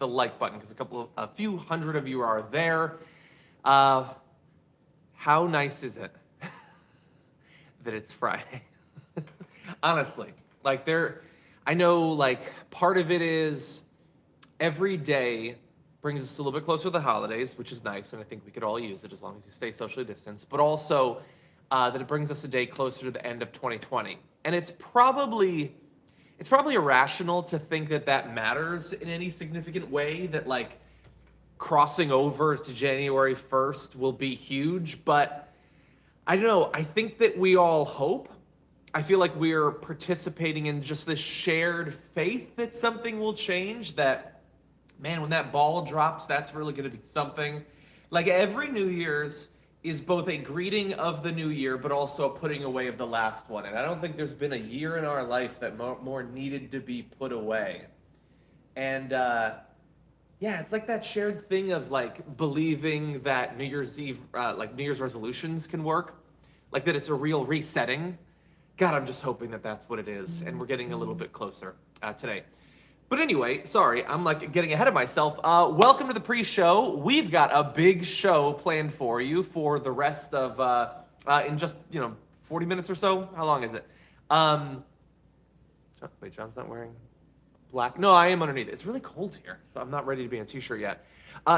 the like button because a few hundred of you are there. How nice is it that it's Friday? Honestly, like I know like part of it is every day brings us a little bit closer to the holidays, which is nice, and I think we could all use it as long as you stay socially distanced, but also that it brings us a day closer to the end of 2020. And it's probably irrational to think that that matters in any significant way, that like crossing over to January 1st will be huge, but I don't know, I think that we all hope. I feel like we're participating in just this shared faith that something will change, that, man, when that ball drops, that's really going to be something. Like every New Year's is both a greeting of the new year, but also a putting away of the last one. And I don't think there's been a year in our life that more needed to be put away. And yeah, it's like that shared thing of like believing that New Year's Eve, like New Year's resolutions can work, like that it's a real resetting. God, I'm just hoping that that's what it is. And we're getting a little bit closer today. But anyway, sorry, I'm like getting ahead of myself. Welcome to the pre-show. We've got a big show planned for you for the rest of, in just, 40 minutes or so. How long is it? Wait, John's not wearing black. No, I am underneath. It's really cold here, so I'm not ready to be in a t-shirt yet.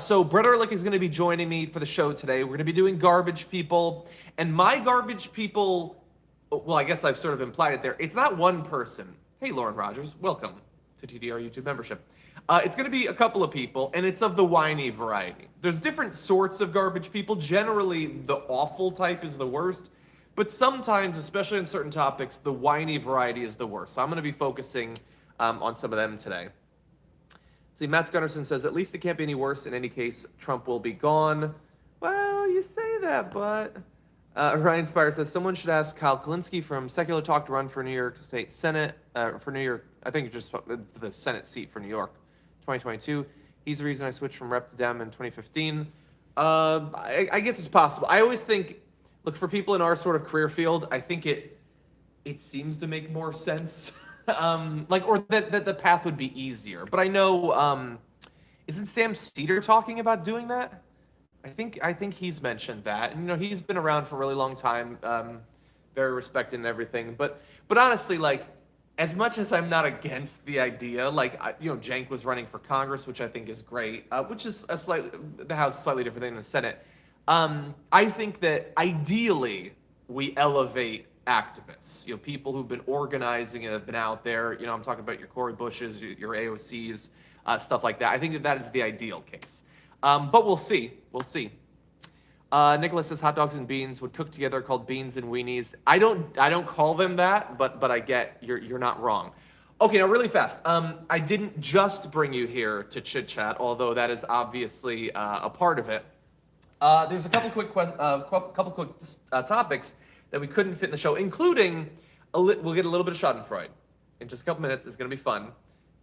So Brett Ehrlich is going to be joining me for the show today. We're going to be doing garbage people. And my garbage people, well, I guess I've sort of implied it there. It's not one person. Hey, Lauren Rogers, welcome to TDR YouTube membership. It's going to be a couple of people, and it's of the whiny variety. There's different sorts of garbage people. Generally, the awful type is the worst, but sometimes, especially on certain topics, the whiny variety is the worst. So I'm going to be focusing on some of them today. See, Matt Gunnarsson says, at least it can't be any worse. In any case, Trump will be gone. Well, you say that, but... Ryan Spire says, someone should ask Kyle Kalinske from Secular Talk to run for New York State Senate, for New York, I think just the Senate seat for New York, 2022. He's the reason I switched from Rep to Dem in 2015. I guess it's possible. I always think, look, for people in our sort of career field, I think it seems to make more sense, or that the path would be easier. But I know, isn't Sam Cedar talking about doing that? I think he's mentioned that, and he's been around for a really long time, very respected and everything. But honestly, like, as much as I'm not against the idea, like, Cenk was running for Congress, which I think is great, which is the House is slightly different than the Senate. I think that ideally we elevate activists, people who've been organizing and have been out there. I'm talking about your Cori Bushes, your AOCs, stuff like that. I think that is the ideal case. But we'll see. We'll see. Nicholas says hot dogs and beans would cook together, called beans and weenies. I don't call them that, but I get you're not wrong. Okay, now really fast. I didn't just bring you here to chit chat, although that is obviously a part of it. There's a couple quick topics that we couldn't fit in the show, including we'll get a little bit of Schadenfreude in just a couple minutes. It's gonna be fun.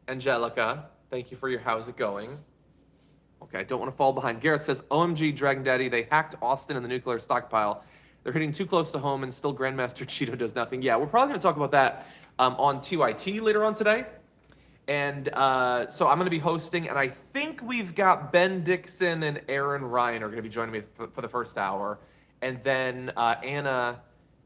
Angelica, thank you for your how's it going. Okay, I don't want to fall behind. Garrett says, OMG, Dragon Daddy, they hacked Austin and the nuclear stockpile. They're hitting too close to home and still Grandmaster Cheeto does nothing. Yeah, we're probably going to talk about that on TYT later on today. And so I'm going to be hosting, and I think we've got Ben Dixon and Aaron Ryan are going to be joining me for the first hour. And then Anna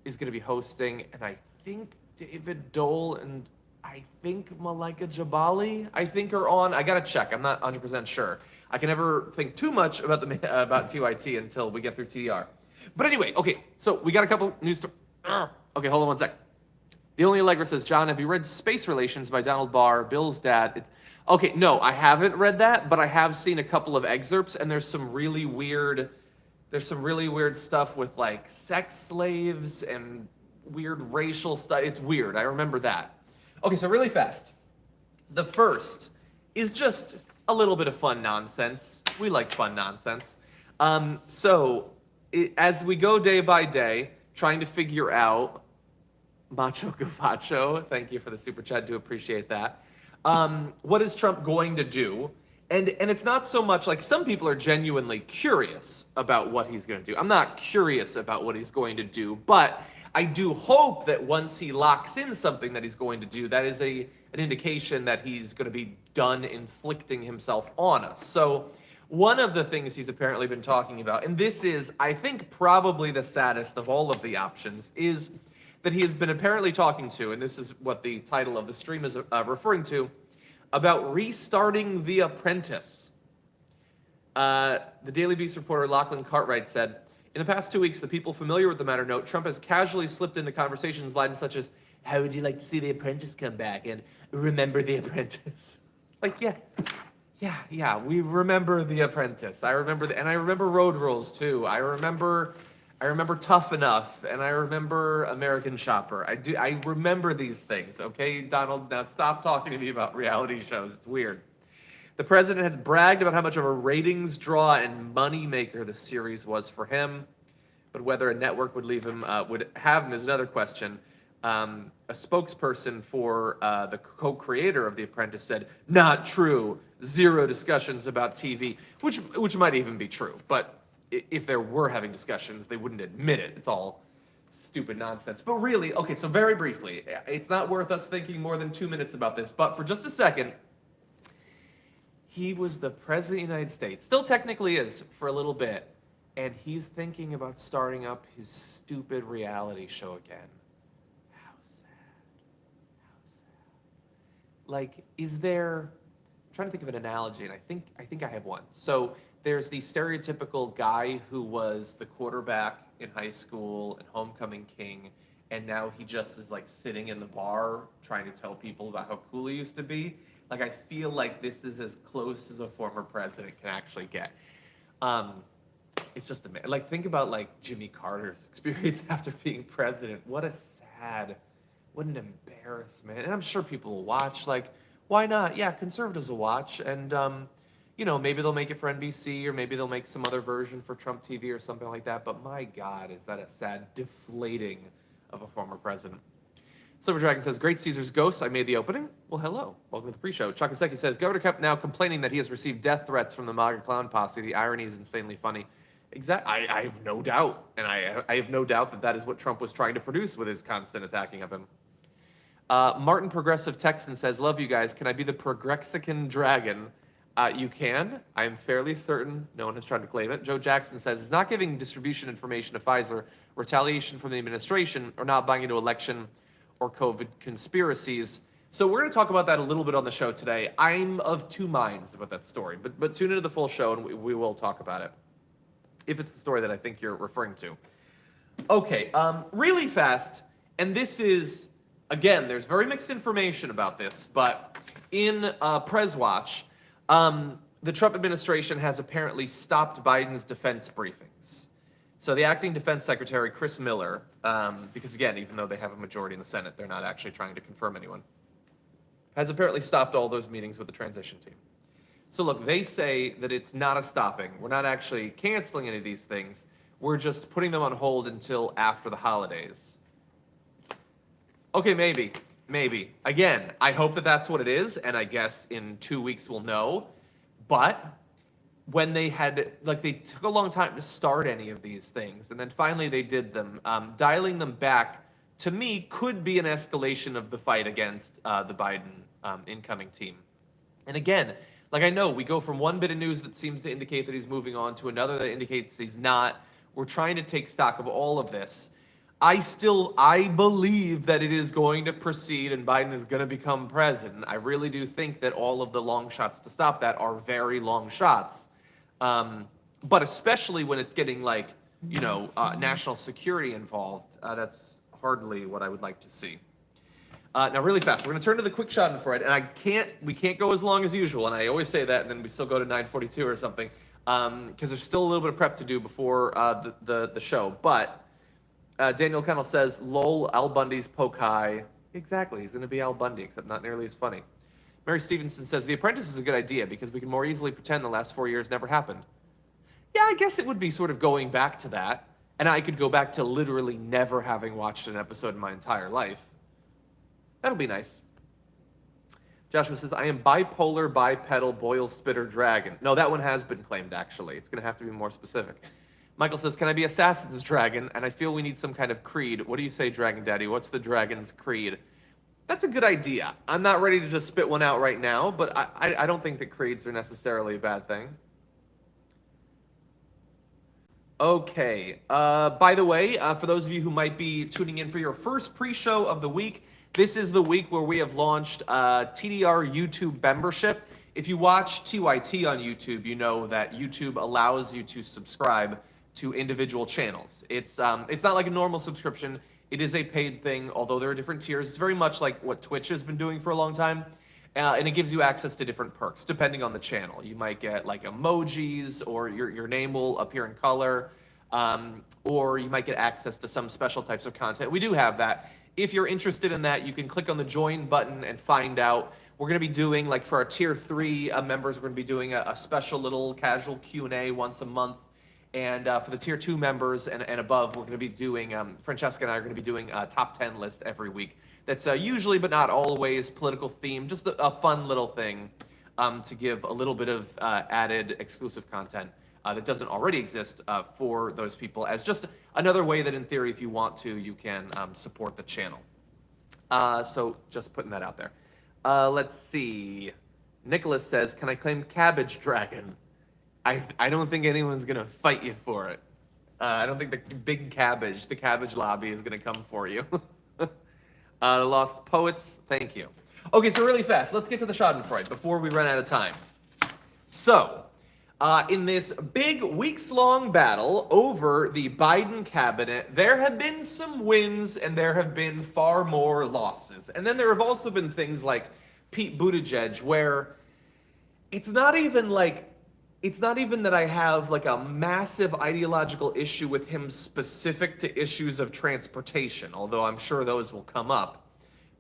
is going to be hosting, and I think David Dole and I think Malika Jabali, are on. I got to check. I'm not 100% sure. I can never think too much about TYT until we get through TDR. But anyway, okay, so we got a couple news stories. Okay, hold on one sec. The Only Allegra says, John, have you read Space Relations by Donald Barr, Bill's dad? Okay, no, I haven't read that, but I have seen a couple of excerpts, and there's some really weird stuff with like sex slaves and weird racial stuff. It's weird. I remember that. Okay, so really fast. The first is just a little bit of fun nonsense. We like fun nonsense. As we go day by day, trying to figure out, Macho Gavacho, thank you for the super chat, do appreciate that. What is Trump going to do? And it's not so much like some people are genuinely curious about what he's going to do. I'm not curious about what he's going to do, but I do hope that once he locks in something that he's going to do, that is an indication that he's going to be done inflicting himself on us. So one of the things he's apparently been talking about, and this is, I think, probably the saddest of all of the options, is that he has been apparently talking to, and this is what the title of the stream is referring to, about restarting The Apprentice. The Daily Beast reporter Lachlan Cartwright said, in the past 2 weeks, the people familiar with the matter note Trump has casually slipped into conversations lines such as, how would you like to see The Apprentice come back? And remember The Apprentice. Like, yeah, we remember The Apprentice. I remember, and I remember Road Rules too. I remember Tough Enough, and I remember American Shopper. I remember these things, okay, Donald? Now stop talking to me about reality shows. It's weird. The president has bragged about how much of a ratings draw and money maker the series was for him, but whether a network would have him is another question. A spokesperson for the co-creator of The Apprentice said, "Not true. Zero discussions about TV," which might even be true, but if there were having discussions, they wouldn't admit it. It's all stupid nonsense. But really, okay, so very briefly, it's not worth us thinking more than 2 minutes about this, but for just a second, he was the president of the United States, still technically is for a little bit, and he's thinking about starting up his stupid reality show again. How sad. How sad. Like, is there, I'm trying to think of an analogy, and I think I have one. So there's the stereotypical guy who was the quarterback in high school and homecoming king, and now he just is like sitting in the bar trying to tell people about how cool he used to be. Like, I feel like this is as close as a former president can actually get. It's just amazing. Like, think about like Jimmy Carter's experience after being president. What an embarrassment. And I'm sure people will watch. Like, why not? Yeah, conservatives will watch, and maybe they'll make it for NBC, or maybe they'll make some other version for Trump TV or something like that. But my God, is that a sad deflating of a former president. Silver Dragon says, great Caesar's Ghost. I made the opening. Well, hello. Welcome to the pre-show. Chakoseki says, Governor Kemp now complaining that he has received death threats from the MAGA clown posse. The irony is insanely funny. Exactly. I have no doubt. And I have no doubt that is what Trump was trying to produce with his constant attacking of him. Martin Progressive Texan says, love you guys. Can I be the Progrexican Dragon? You can. I am fairly certain no one has tried to claim it. Joe Jackson says, is not giving distribution information to Pfizer retaliation from the administration or not buying into election or COVID conspiracies. So we're going to talk about that a little bit on the show today. I'm of two minds about that story, but tune into the full show and we will talk about it, if it's the story that I think you're referring to. Okay, really fast, and this is, again, there's very mixed information about this, but in Press Watch, the Trump administration has apparently stopped Biden's defense briefings. So the acting defense secretary, Chris Miller, because again, even though they have a majority in the Senate, they're not actually trying to confirm anyone, has apparently stopped all those meetings with the transition team. So look, they say that it's not a stopping. We're not actually canceling any of these things. We're just putting them on hold until after the holidays. Okay, maybe. Again, I hope that that's what it is, and I guess in 2 weeks we'll know. But when they took a long time to start any of these things, and then finally they did them, dialing them back, to me, could be an escalation of the fight against the Biden incoming team. And again, like, I know we go from one bit of news that seems to indicate that he's moving on to another that indicates he's not. We're trying to take stock of all of this. I believe that it is going to proceed and Biden is going to become president. I really do think that all of the long shots to stop that are very long shots. But especially when it's getting national security involved, that's hardly what I would like to see. Now, really fast, we're going to turn to the quick shot infrared, and we can't go as long as usual, and I always say that, and then we still go to 9:42 or something, because there's still a little bit of prep to do before the show. But Daniel Kennel says, lol, Al Bundy's poke high. Exactly, he's going to be Al Bundy, except not nearly as funny. Mary Stevenson says, The Apprentice is a good idea because we can more easily pretend the last 4 years never happened. Yeah, I guess it would be sort of going back to that, and I could go back to literally never having watched an episode in my entire life. That'll be nice. Joshua says, I am bipolar, bipedal, boil, spitter, dragon. No, that one has been claimed, actually. It's going to have to be more specific. Michael says, can I be Assassin's Dragon? And I feel we need some kind of creed. What do you say, Dragon Daddy? What's the dragon's creed? That's a good idea. I'm not ready to just spit one out right now, but I don't think that creeds are necessarily a bad thing. Okay. By the way, for those of you who might be tuning in for your first pre-show of the week, this is the week where we have launched TDR YouTube membership. If you watch TYT on YouTube, you know that YouTube allows you to subscribe to individual channels. It's not like a normal subscription. It is a paid thing, although there are different tiers. It's very much like what Twitch has been doing for a long time. And it gives you access to different perks, depending on the channel. You might get like emojis, or your name will appear in color, or you might get access to some special types of content. We do have that. If you're interested in that, you can click on the join button and find out. We're going to be doing, like for our tier 3 members, we're going to be doing a special little casual Q&A once a month. And for the tier 2 members and above, we're going to be doing, Francesca and I are going to be doing a top 10 list every week. That's usually, but not always, political theme, just a fun little thing to give a little bit of added exclusive content that doesn't already exist for those people, as just another way that, in theory, if you want to, you can support the channel. So just putting that out there. Let's see. Nicholas says, can I claim Cabbage Dragon? I don't think anyone's going to fight you for it. I don't think the big cabbage, the cabbage lobby, is going to come for you. Lost Poets, thank you. Okay, so really fast, let's get to the Schadenfreude before we run out of time. So, in this big weeks-long battle over the Biden cabinet, there have been some wins and there have been far more losses. And then there have also been things like Pete Buttigieg, where it's not even that I have like a massive ideological issue with him specific to issues of transportation, although I'm sure those will come up.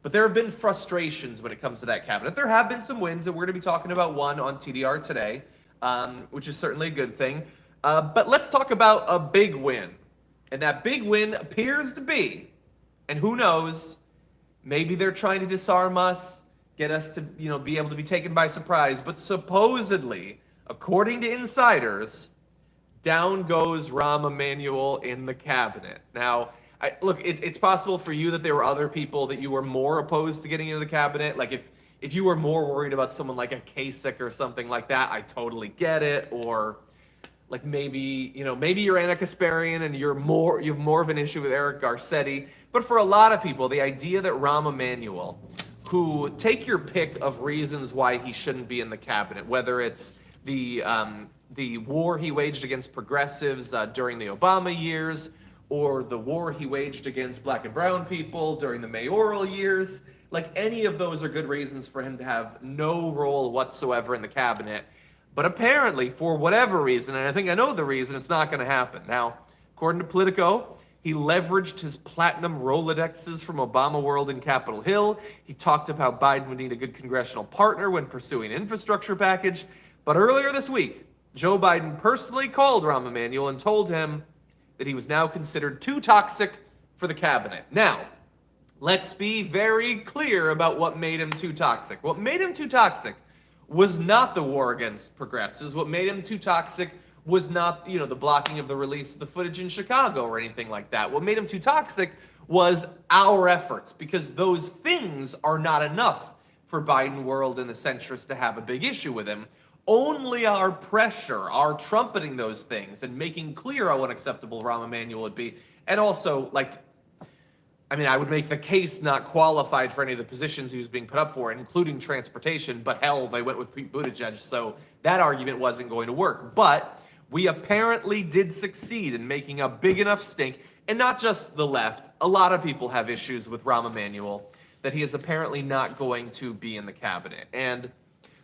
But there have been frustrations when it comes to that cabinet. There have been some wins, and we're going to be talking about one on TDR today, which is certainly a good thing. But let's talk about a big win. And that big win appears to be, and who knows, maybe they're trying to disarm us, get us to, be able to be taken by surprise, but supposedly, according to insiders, down goes Rahm Emanuel in the cabinet. Now, look, it's possible for you that there were other people that you were more opposed to getting into the cabinet. Like if you were more worried about someone like a Kasich or something like that, I totally get it. Or like maybe you're Anna Kasparian and you have more of an issue with Eric Garcetti. But for a lot of people, the idea that Rahm Emanuel, who, take your pick of reasons why he shouldn't be in the cabinet, whether it's the war he waged against progressives during the Obama years, or the war he waged against black and brown people during the mayoral years. Like, any of those are good reasons for him to have no role whatsoever in the cabinet. But apparently, for whatever reason, and I think I know the reason, it's not going to happen. Now, according to Politico, he leveraged his platinum Rolodexes from Obama World in Capitol Hill. He talked about how Biden would need a good congressional partner when pursuing an infrastructure package. But earlier this week, Joe Biden personally called Rahm Emanuel and told him that he was now considered too toxic for the cabinet. Now, let's be very clear about what made him too toxic. What made him too toxic was not the war against progressives. What made him too toxic was not, the blocking of the release of the footage in Chicago or anything like that. What made him too toxic was our efforts, because those things are not enough for Biden world and the centrists to have a big issue with him. Only our pressure, our trumpeting those things and making clear how unacceptable Rahm Emanuel would be. And also, I would make the case not qualified for any of the positions he was being put up for, including transportation, but hell, they went with Pete Buttigieg, so that argument wasn't going to work. But we apparently did succeed in making a big enough stink, and not just the left. A lot of people have issues with Rahm Emanuel, that he is apparently not going to be in the cabinet. And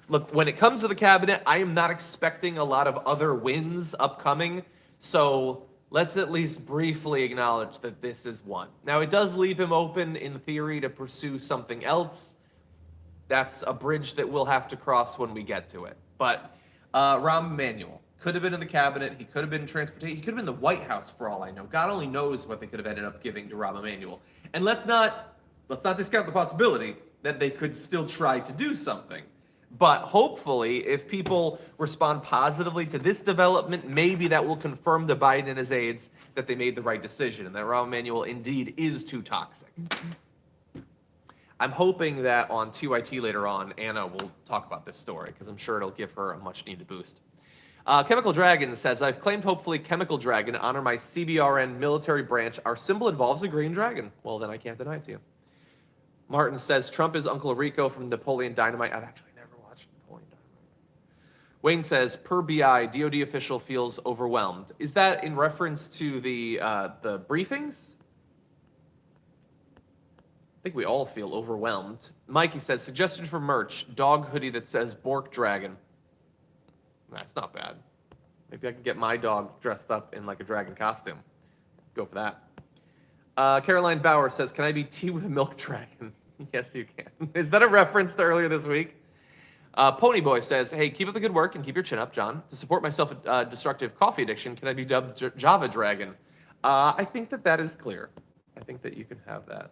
look, when it comes to the cabinet, I am not expecting a lot of other wins upcoming, so let's at least briefly acknowledge that this is one. Now, it does leave him open, in theory, to pursue something else. That's a bridge that we'll have to cross when we get to it. But Rahm Emanuel could have been in the cabinet. He could have been in transportation. He could have been in the White House, for all I know. God only knows what they could have ended up giving to Rahm Emanuel. And let's not discount the possibility that they could still try to do something. But hopefully, if people respond positively to this development, maybe that will confirm to Biden and his aides that they made the right decision and that Rahm Emanuel indeed is too toxic. I'm hoping that on TYT later on, Anna will talk about this story because I'm sure it'll give her a much-needed boost. Chemical Dragon says, I've claimed hopefully Chemical Dragon honor my CBRN military branch. Our symbol involves a green dragon. Well, then I can't deny it to you. Martin says, Trump is Uncle Rico from Napoleon Dynamite. I've actually never watched Napoleon Dynamite. Wayne says, per BI, DOD official feels overwhelmed. Is that in reference to the briefings? I think we all feel overwhelmed. Mikey says, suggestion for merch, dog hoodie that says Bork Dragon. That's not bad. Maybe I can get my dog dressed up in like a dragon costume. Go for that. Caroline Bauer says, can I be tea with a milk dragon? Yes, you can. Is that a reference to earlier this week? Ponyboy says, hey, keep up the good work and keep your chin up, John. To support my self-destructive coffee addiction, can I be dubbed Java Dragon? I think that is clear. I think that you can have that.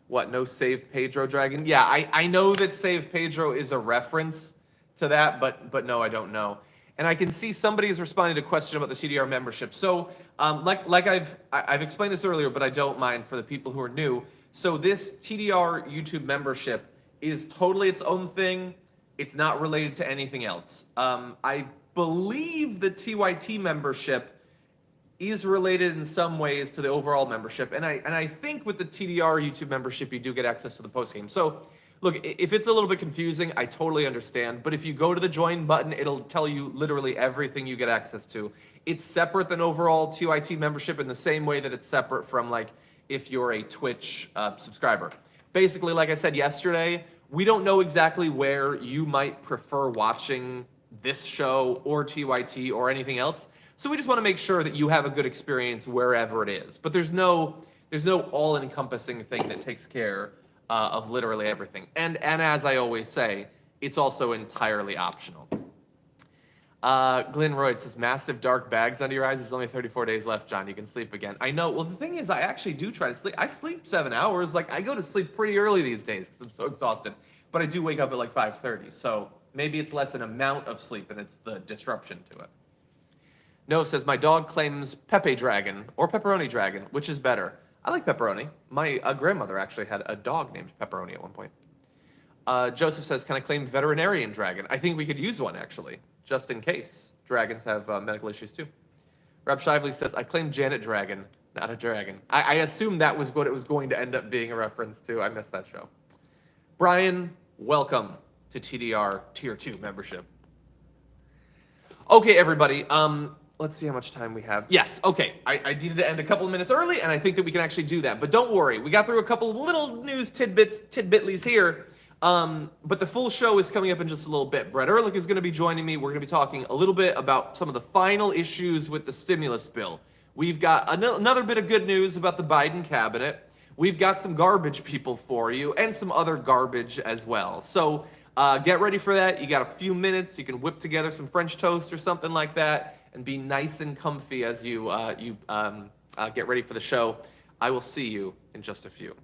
What, no Save Pedro Dragon? Yeah, I know that Save Pedro is a reference to that, but no, I don't know. And I can see somebody is responding to a question about the TDR membership. So, like I've explained this earlier, but I don't mind for the people who are new. So this TDR YouTube membership is totally its own thing. It's not related to anything else. I believe the TYT membership is related in some ways to the overall membership. And I think with the TDR YouTube membership, you do get access to the postgame. So look, if it's a little bit confusing, I totally understand. But if you go to the join button, it'll tell you literally everything you get access to. It's separate than overall TYT membership in the same way that it's separate from like if you're a Twitch subscriber. Basically, like I said yesterday, we don't know exactly where you might prefer watching this show or TYT or anything else. So we just want to make sure that you have a good experience wherever it is. But there's no all-encompassing thing that takes care of literally everything. And as I always say, it's also entirely optional. Glenn Royd says, massive dark bags under your eyes. There's only 34 days left, John. You can sleep again. I know. Well, the thing is, I actually do try to sleep. I sleep 7 hours. Like, I go to sleep pretty early these days because I'm so exhausted. But I do wake up at like 5:30. So maybe it's less an amount of sleep and it's the disruption to it. Noah says, my dog claims Pepe Dragon or Pepperoni Dragon. Which is better? I like pepperoni. My grandmother actually had a dog named Pepperoni at one point. Joseph says, can I claim Veterinarian Dragon? I think we could use one, actually, just in case. Dragons have medical issues, too. Rob Shively says, I claim Janet Dragon, not a dragon. I assumed that was what it was going to end up being a reference to. I missed that show. Brian, welcome to TDR Tier 2 membership. Okay, everybody. Let's see how much time we have. Yes, okay. I needed to end a couple of minutes early, and I think that we can actually do that. But don't worry, we got through a couple of little news tidbitlies here. But the full show is coming up in just a little bit. Brett Ehrlich is going to be joining me. We're going to be talking a little bit about some of the final issues with the stimulus bill. We've got another bit of good news about the Biden cabinet. We've got some garbage people for you, and some other garbage as well. So get ready for that. You got a few minutes. You can whip together some French toast or something like that, and be nice and comfy as you get ready for the show. I will see you in just a few.